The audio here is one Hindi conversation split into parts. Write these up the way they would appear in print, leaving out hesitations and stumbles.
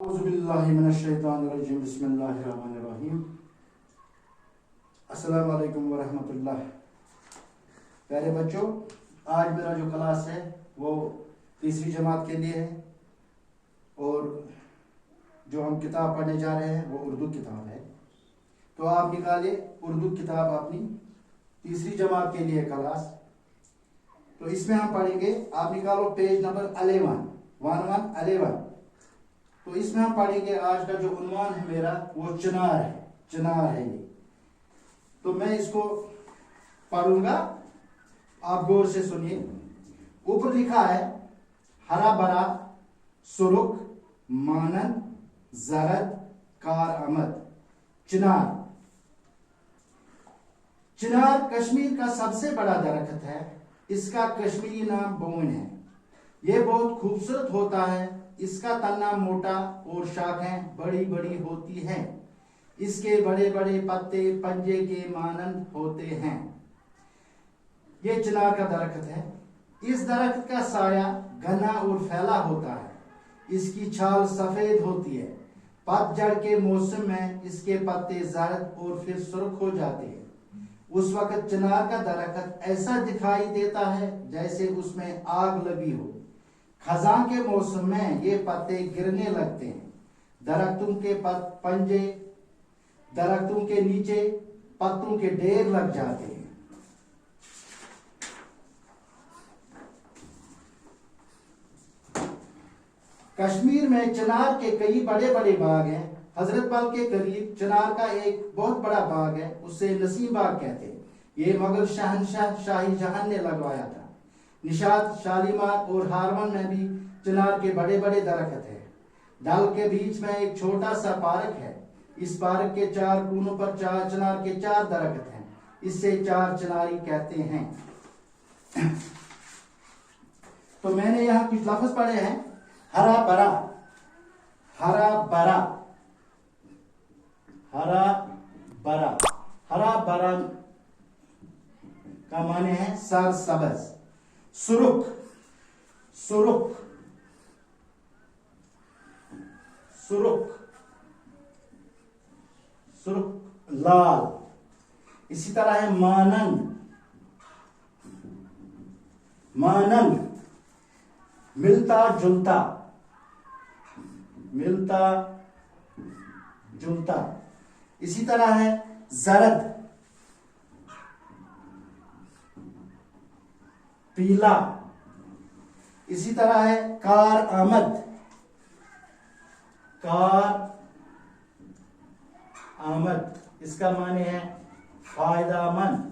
औज़ुबिल्लाहिमिनश्शैतानिर्रजीम बिस्मिल्लाहिर्रहमानिर्रहीम। अस्सलामु अलैकुम वरहमतुल्लाह। प्यारे बच्चों, आज मेरा जो क्लास है वो तीसरी जमात के लिए है और जो हम किताब पढ़ने जा रहे हैं वो उर्दू किताब है। तो आप निकालिए उर्दू किताब अपनी तीसरी जमात के लिए क्लास। तो इसमें हम पढ़ेंगे, आप निकालो पेज नंबर 11। तो इसमें हम पढ़ेंगे, आज का जो उन्वान है मेरा वो चिनार है ये। तो मैं इसको पढ़ूंगा, आप गौर से सुनिए। ऊपर लिखा है हरा भरा सुरुख मानन जरद कार आमद। चिनार कश्मीर का सबसे बड़ा दरख्त है। इसका कश्मीरी नाम बोन है। यह बहुत खूबसूरत होता है। इसका तना मोटा और शाखें बड़ी बड़ी होती हैं। इसके बड़े बड़े पत्ते पंजे के मानंद होते हैं। यह चिनार का दरख्त है। इस दरख्त का साया घना और फैला होता है। इसकी छाल सफेद होती है। पतझड़ के मौसम में इसके पत्ते जर्द और फिर सुर्ख हो जाते हैं। उस वक्त चिनार का दरख्त ऐसा दिखाई देता है जैसे उसमें आग लगी हो। खजां के मौसम में ये पत्ते गिरने लगते हैं। दरख्तों के पंजे, दरख्तों के नीचे पत्तों के ढेर लग जाते हैं। कश्मीर में चिनार के कई बड़े बड़े बाग हैं। हजरत बल के करीब चिनार का एक बहुत बड़ा बाग है, उसे नसीम बाग कहते हैं। ये मुगल शहनशाह शाहीजहां ने लगवाया था। निशात, शालीमार और हारवन में भी चिनार के बड़े बड़े दरख्त हैं। डल के बीच में एक छोटा सा पार्क है। इस पार्क के चार कोनों पर चिनार के 4 दरख्त हैं। इससे 4 चिनारी कहते हैं। तो मैंने यहाँ कुछ लफ्ज पढ़े हैं। हरा भरा, हरा भरा, हरा भरा। हरा भरा का माने है सर सबज। सुरुख, सुरुख, सुरुख, सुरुख लाल। इसी तरह है मानन, मानन मिलता जुलता, मिलता जुलता। इसी तरह है जरद, पीला। इसी तरह है कार आमद, कार आमद। इसका माने है फायदामंद।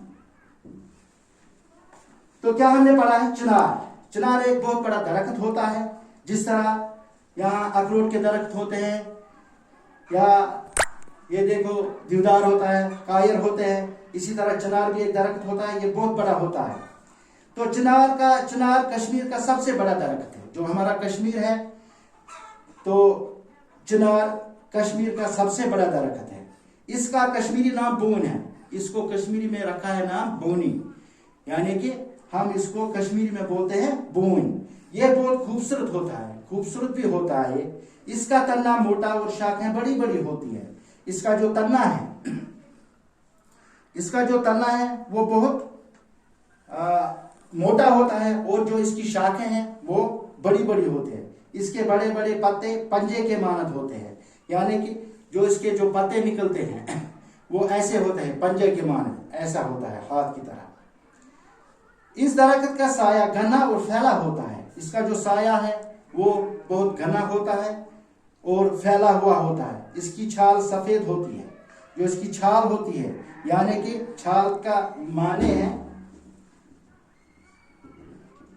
तो क्या हमने पढ़ा है? चिनार। चिनार एक बहुत बड़ा दरख्त होता है। जिस तरह यहाँ अखरोट के दरख्त होते हैं, या ये देखो देवदार होता है, कायर होते हैं, इसी तरह चिनार भी एक दरख्त होता है। ये बहुत बड़ा होता है। तो चिनार कश्मीर का सबसे बड़ा दरख्त है। जो हमारा कश्मीर है, तो चिनार कश्मीर का सबसे बड़ा दरख्त है। इसका कश्मीरी नाम बोन है। इसको कश्मीरी में रखा है नाम बोनी, यानी कि हम इसको कश्मीरी में बोलते हैं बोन। यह बहुत खूबसूरत होता है, खूबसूरत भी होता है। इसका तना मोटा और शाखें बड़ी बड़ी होती है। इसका जो तना है, इसका जो तना है वो बहुत मोटा होता है और जो इसकी शाखें हैं वो बड़ी बड़ी होती है। इसके बड़े बड़े पत्ते पंजे के मानद होते हैं, यानी कि जो इसके जो पत्ते निकलते हैं वो ऐसे होते हैं, पंजे के मानद ऐसा होता है, हाथ की तरह। इस दरख्त का साया घना और फैला होता है। इसका जो साया है वो बहुत घना होता है और फैला हुआ होता है। इसकी छाल सफेद होती है। जो इसकी छाल होती है, यानी कि छाल का माने है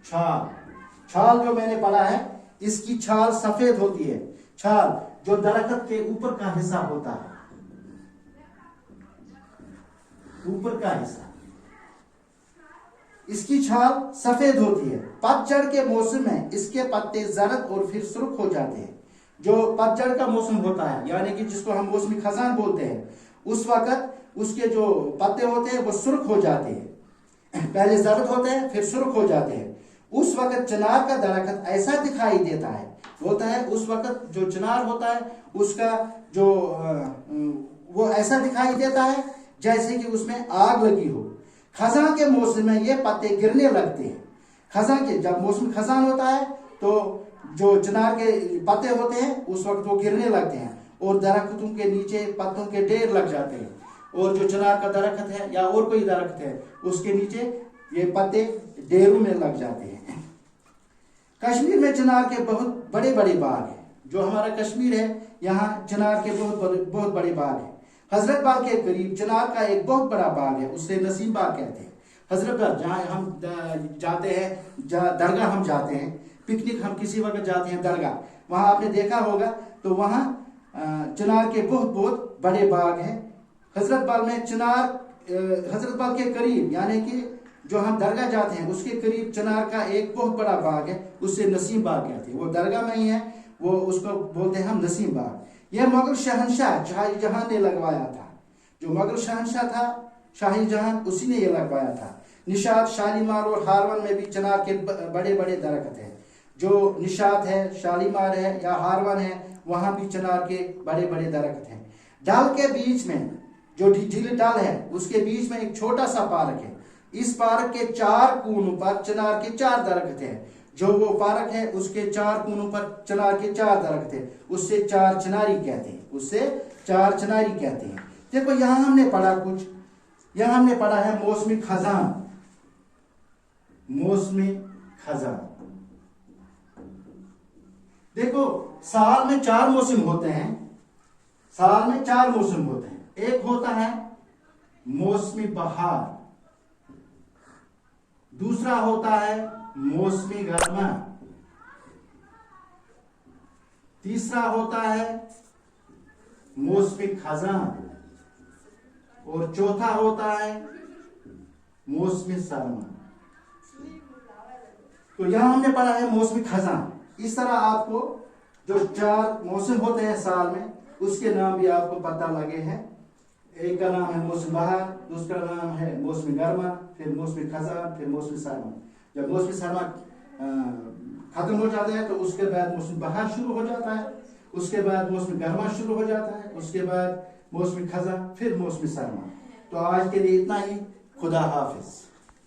छाल। छाल जो मैंने पढ़ा है, इसकी छाल सफेद होती है। छाल जो दरख्त के ऊपर का हिस्सा होता है, ऊपर का हिस्सा, इसकी छाल सफेद होती है। पतझड़ के मौसम में इसके पत्ते जर्द और फिर सुर्ख हो जाते हैं। जो पतझड़ का मौसम होता है, यानी कि जिसको हम मौसमी खजान बोलते हैं, उस वक्त उसके जो पत्ते होते हैं वो सुर्ख हो जाते हैं। पहले जर्द होते हैं फिर सुर्ख हो जाते हैं। उस वक्त चिनार का दरख्त ऐसा दिखाई देता है बोलता है उस वक्त जो चिनार होता है उसका जो वो ऐसा दिखाई देता है जैसे कि उसमें आग लगी हो। खजां के मौसम में ये पत्ते गिरने लगते हैं। खजां के जब मौसम खजान होता है तो जो चिनार के पत्ते होते हैं उस वक्त वो गिरने लगते हैं और दरख्तों के नीचे पत्तों के ढेर लग जाते हैं। और जो चिनार का दरख्त है या और कोई दरख्त है उसके नीचे ये पत्ते ढेरों में लग जाते हैं। कश्मीर में चिनार के बहुत बड़े बड़े बाग हैं। जो हमारा कश्मीर है यहाँ चिनार के बहुत बड़े बाग हैं। हजरत बाग के करीब चिनार का एक बहुत बड़ा बाग है, उससे नसीम बाग कहते हैं। हजरत बाग जहाँ हम जाते हैं, दरगाह हम जाते हैं, पिकनिक हम किसी वक्त जाते हैं दरगाह, वहाँ आपने देखा होगा तो वहाँ चिनार के बहुत बड़े बाग हैं। हजरत बाग में चिनार हजरत बाग के करीब यानी कि जो हम दरगाह जाते हैं उसके करीब चिनार का एक बहुत बड़ा बाग है, उससे नसीम बाग कहते हैं। वो दरगाह में ही है, वो उसको बोलते हैं हम नसीम बाग। यह मुगल शहनशाह शाहजहां ने लगवाया था। जो मुगल शहनशाह था शाहजहां, उसी ने ये लगवाया था। निशात, शालीमार और हारवन में भी चिनार के बड़े बड़े दरख्त हैं। जो निशात है, शालीमार है या हारवन है, वहां भी चिनार के बड़े बड़े दरख्त हैं। डल के बीच में जो झील डल है उसके बीच में एक छोटा सा पार्क है। इस पार्क के 4 कोनों पर चिनार के 4 दरख्त हैं। जो वो पार्क है उसके 4 कोनों पर चिनार के 4 दरख्त हैं, उससे 4 चिनारी कहते हैं, उससे 4 चिनारी कहते हैं। देखो यहां हमने पढ़ा कुछ, यहां हमने पढ़ा है मौसमी खजां। मौसमी खजां, देखो साल में 4 मौसम होते हैं। साल में 4 मौसम होते हैं। एक होता है मौसमी बहार, दूसरा होता है मौसमी गर्मा, तीसरा होता है मौसमी खजां और चौथा होता है मौसमी सरमा। तो यहां हमने पढ़ा है मौसमी खजां। इस तरह आपको जो 4 मौसम होते हैं साल में उसके नाम भी आपको पता लगे हैं। एक का नाम है मौसम बहार, दूसरा नाम है मौसमी गर्मा, फिर मौसमी खजां, फिर मौसमी सरमा। जब मौसमी सरमा खत्म हो जाता है तो उसके बाद मौसमी बहार शुरू हो जाता है, उसके बाद मौसमी गर्मा शुरू हो जाता है, उसके बाद मौसमी खजां, फिर मौसमी सरमा। तो आज के लिए इतना ही। खुदा हाफिज।